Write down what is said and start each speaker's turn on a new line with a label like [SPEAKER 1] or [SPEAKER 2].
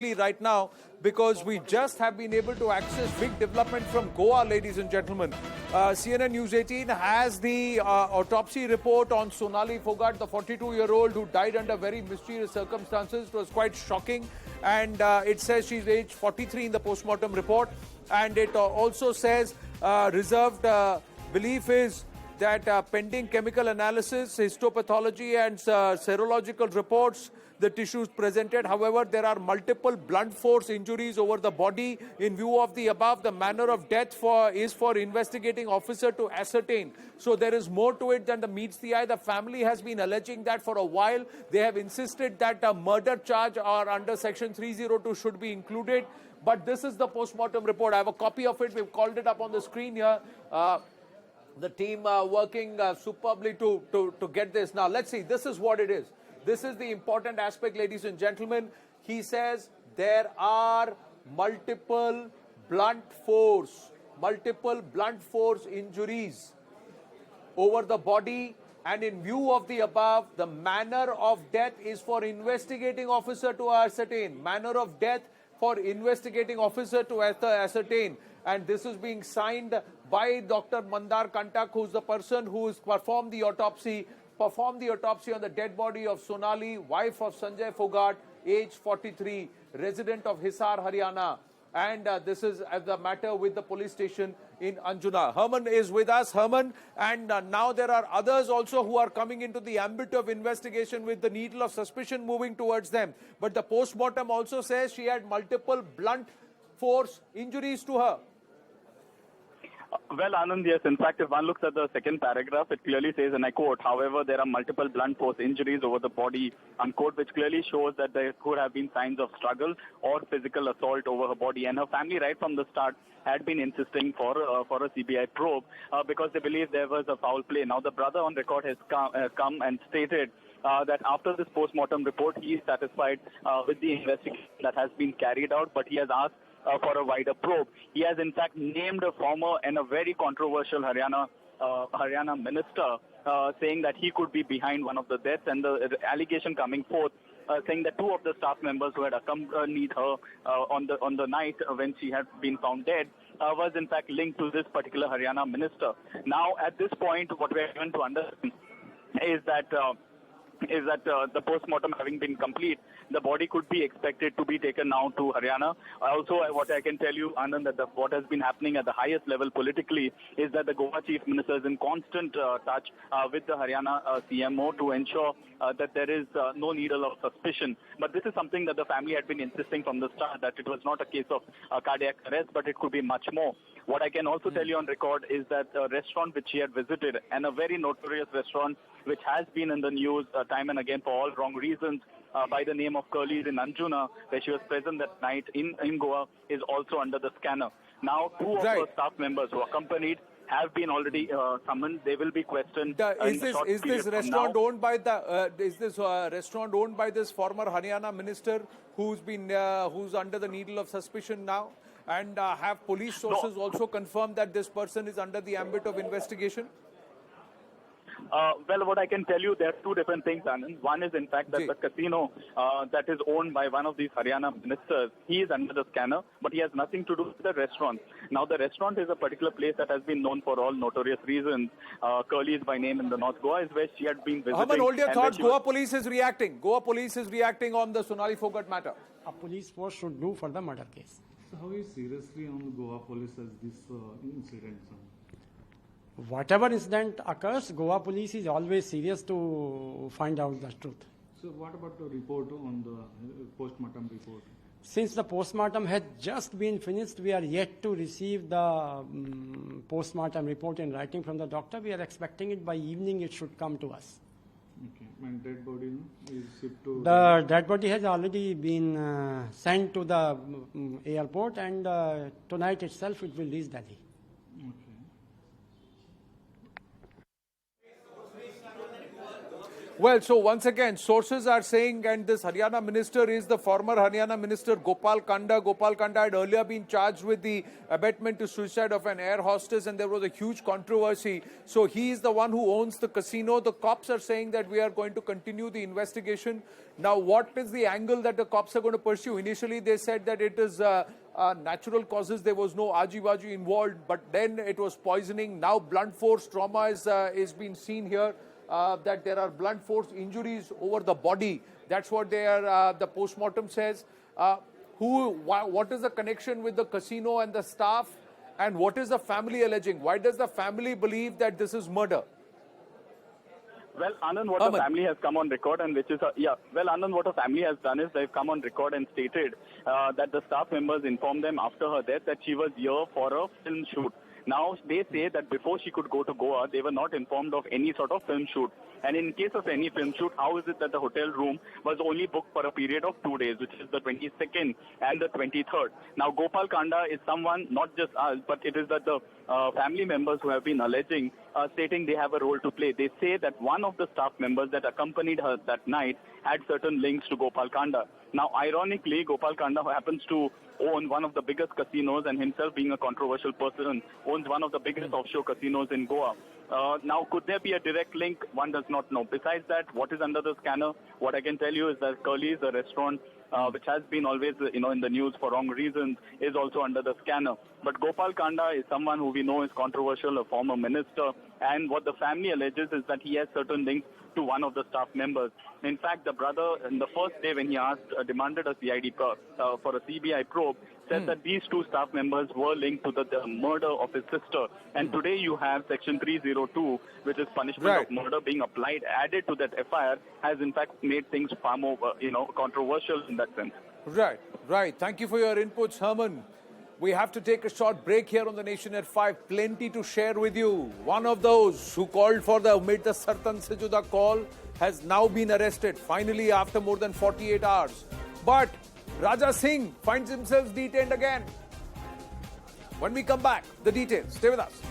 [SPEAKER 1] right now because we just have been able to access big development from Goa, ladies and gentlemen. CNN News 18 has the autopsy report on Sonali Phogat, the 42-year-old who died under very mysterious circumstances. It was quite shocking, and it says she's aged 43 in the postmortem report, and it also says reserved belief is that pending chemical analysis, histopathology and serological reports, the tissues presented. However, there are multiple blunt force injuries over the body. In view of the above, the manner of death is for investigating officer to ascertain. So there is more to it than meets the eye. The family has been alleging that for a while. They have insisted that a murder charge or under section 302 should be included. But this is the post-mortem report. I have a copy of it. We've called it up on the screen here. The team working superbly to get this. Now, let's see. This is what it is. This is the important aspect, ladies and gentlemen. He says there are multiple blunt force injuries over the body, and in view of the above, the manner of death is for investigating officer to ascertain. Manner of death for investigating officer to ascertain. And this is being signed by Dr. Mandar Kantak, who's the person who has performed the autopsy on the dead body of Sonali, wife of Sanjay Phogat, age 43, resident of Hisar, Haryana. And this is the matter with the police station in Anjuna. Herman is with us. Herman, and now there are others also who are coming into the ambit of investigation with the needle of suspicion moving towards them. But the post-mortem also says she had multiple blunt force injuries to her.
[SPEAKER 2] Well, Anand, yes. In fact, if one looks at the second paragraph, it clearly says, and I quote, however, there are multiple blunt force injuries over the body, unquote, which clearly shows that there could have been signs of struggle or physical assault over her body. And her family, right from the start, had been insisting for a CBI probe because they believe there was a foul play. Now, the brother on record has come and stated that after this post-mortem report, he is satisfied with the investigation that has been carried out, but he has asked for a wider probe. He has in fact named a former and a very controversial Haryana minister, saying that he could be behind one of the deaths, and the allegation coming forth saying that two of the staff members who had accompanied her on the night when she had been found dead was in fact linked to this particular Haryana minister. Now at this point, what we are going to understand is that the post-mortem having been complete, the body could be expected to be taken now to Haryana. Also, what I can tell you, Anand, that what has been happening at the highest level politically is that the Goa Chief Minister is in constant touch with the Haryana CMO to ensure that there is no needle of suspicion. But this is something that the family had been insisting from the start, that it was not a case of cardiac arrest, but it could be much more. What I can also tell you on record is that a restaurant which she had visited, and a very notorious restaurant which has been in the news time and again for all wrong reasons, by the name of Curly's in Anjuna, where she was present that night in Goa, is also under the scanner. Now, two of her staff members who accompanied have been already summoned. They will be questioned.
[SPEAKER 1] Is this restaurant owned by this former Haryana minister who's under the needle of suspicion now? And have police sources also confirmed that this person is under the ambit of investigation?
[SPEAKER 2] Well, what I can tell you, there are two different things, Anand. One is, in fact, that the casino that is owned by one of these Haryana ministers, he is under the scanner, but he has nothing to do with the restaurant. Now, the restaurant is a particular place that has been known for all notorious reasons. Curly's by name in the North Goa is where she had been visiting.
[SPEAKER 1] Herman, hold your thoughts. Goa police is reacting. Goa police is reacting on the Sonali Phogat matter.
[SPEAKER 3] A police force should do for the murder case.
[SPEAKER 4] So how is seriously on Goa police as this incident?
[SPEAKER 3] Whatever incident occurs, Goa police is always serious to find out the truth.
[SPEAKER 4] So what about the report on the post-mortem report?
[SPEAKER 3] Since the post-mortem has just been finished, we are yet to receive the post-mortem report in writing from the doctor. We are expecting it by evening. It should come to us.
[SPEAKER 4] Okay. And dead body is shipped to...
[SPEAKER 3] The dead body has already been sent to the airport, and tonight itself it will reach Delhi.
[SPEAKER 1] Well, so once again, sources are saying, and this Haryana minister is the former Haryana minister Gopal Kanda. Gopal Kanda had earlier been charged with the abetment to suicide of an air hostess, and there was a huge controversy. So he is the one who owns the casino. The cops are saying that we are going to continue the investigation. Now, what is the angle that the cops are going to pursue? Initially, they said that it is natural causes. There was no aji-baji involved, but then it was poisoning. Now, blunt force trauma is being seen here. That there are blunt force injuries over the body. That's what they are, the postmortem says. What is the connection with the casino and the staff? And what is the family alleging? Why does the family believe that this is murder?
[SPEAKER 2] Well, Anand, what the family has come on record, and which is, well, Anand, what the family has done is they've come on record and stated that the staff members informed them after her death that she was here for a film shoot. Now, they say that before she could go to Goa, they were not informed of any sort of film shoot. And in case of any film shoot, how is it that the hotel room was only booked for a period of 2 days, which is the 22nd and the 23rd? Now, Gopal Kanda is someone, not just us, but it is that the family members who have been alleging, stating they have a role to play. They say that one of the staff members that accompanied her that night had certain links to Gopal Kanda. Now, ironically, Gopal Kanda, who happens to own one of the biggest casinos and himself being a controversial person, owns one of the biggest offshore casinos in Goa. Now, could there be a direct link? One does not know. Besides that, what is under the scanner? What I can tell you is that Curly's, a restaurant which has been always, in the news for wrong reasons, is also under the scanner. But Gopal Kanda is someone who we know is controversial, a former minister, and what the family alleges is that he has certain links to one of the staff members. In fact, the brother, in the first day when he demanded a CID for a CBI probe, said that these two staff members were linked to the murder of his sister. And today you have Section 302, which is punishment of murder, being applied, added to that FIR, has in fact made things far more, controversial in that sense.
[SPEAKER 1] Right. Thank you for your inputs, Herman. We have to take a short break here on the Nation at 5. Plenty to share with you. One of those who called for made the Sartan se juda call has now been arrested, finally after more than 48 hours. But Raja Singh finds himself detained again. When we come back, the details. Stay with us.